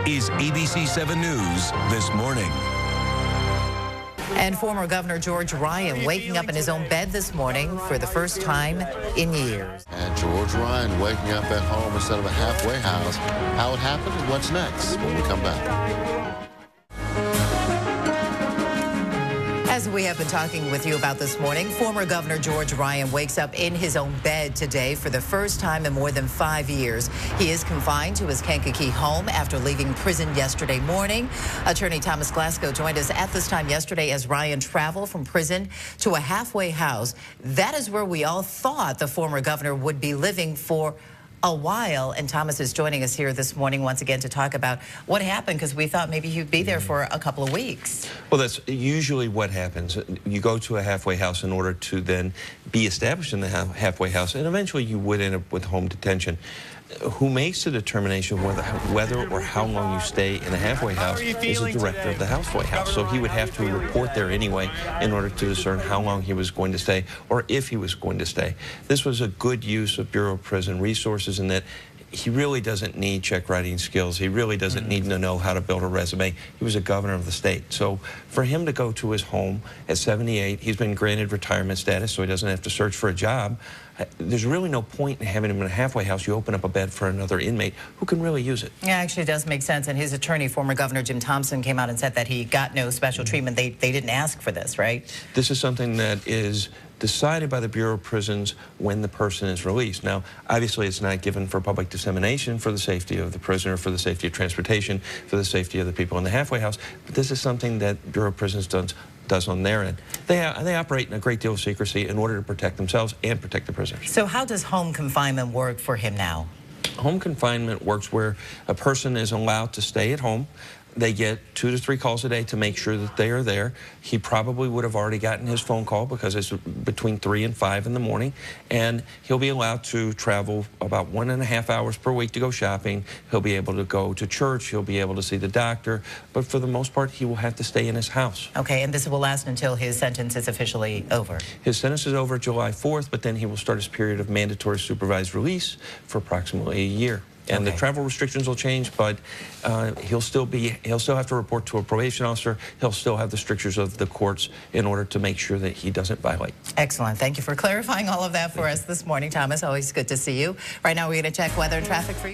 is ABC 7 News This Morning. And former Governor George Ryan waking up in his own bed this morning for the first time in years. And George Ryan waking up at home instead of a halfway house. How it happened and what's next when we come back. As we have been talking with you about this morning, former Governor George Ryan wakes up in his own bed today for the first time in more than 5 years. He is confined to his Kankakee home after leaving prison yesterday morning. Attorney Thomas Glasgow joined us at this time yesterday as Ryan traveled from prison to a halfway house. That is where we all thought the former governor would be living for a while, and Thomas is joining us here this morning once again to talk about what happened, because we thought maybe he'd be there for a couple of weeks. Well, that's usually what happens. You go to a halfway house in order to then be established in the halfway house, and eventually you would end up with home detention. Who makes the determination whether or how long you stay in the halfway house is the director of the halfway house. So he would have to report there anyway in order to discern how long he was going to stay or if he was going to stay. This was a good use of Bureau of Prison resources in that he really doesn't need check writing skills. He really doesn't need to know how to build a resume. He was a governor of the state. So for him to go to his home at 78, he's been granted retirement status, so he doesn't have to search for a job. There's really no point in having him in a halfway house. You open up a bed for another inmate who can really use it. Yeah, actually it does make sense. And his attorney, former Governor Jim Thompson, came out and said that he got no special treatment. They didn't ask for this, right? This is something that is decided by the Bureau of Prisons when the person is released. Now, obviously, it's not given for public dissemination for the safety of the prisoner, for the safety of transportation, for the safety of the people in the halfway house, but this is something that Bureau of Prisons does on their end. They operate in a great deal of secrecy in order to protect themselves and protect the prisoners. So how does home confinement work for him now? Home confinement works where a person is allowed to stay at home. They get 2 to 3 calls a day to make sure that they are there. He probably would have already gotten his phone call because it's between 3 and 5 in the morning. And he'll be allowed to travel about 1.5 hours per week to go shopping. He'll be able to go to church. He'll be able to see the doctor. But for the most part, he will have to stay in his house. Okay, and this will last until his sentence is officially over? His sentence is over July 4th, but then he will start his period of mandatory supervised release for approximately a year. And the travel restrictions will change, but he'll still have to report to a probation officer. He'll still have the strictures of the courts in order to make sure that he doesn't violate. Excellent. Thank you for clarifying all of that for us this morning, Thomas. Always good to see you. Right now, we're going to check weather and traffic for you.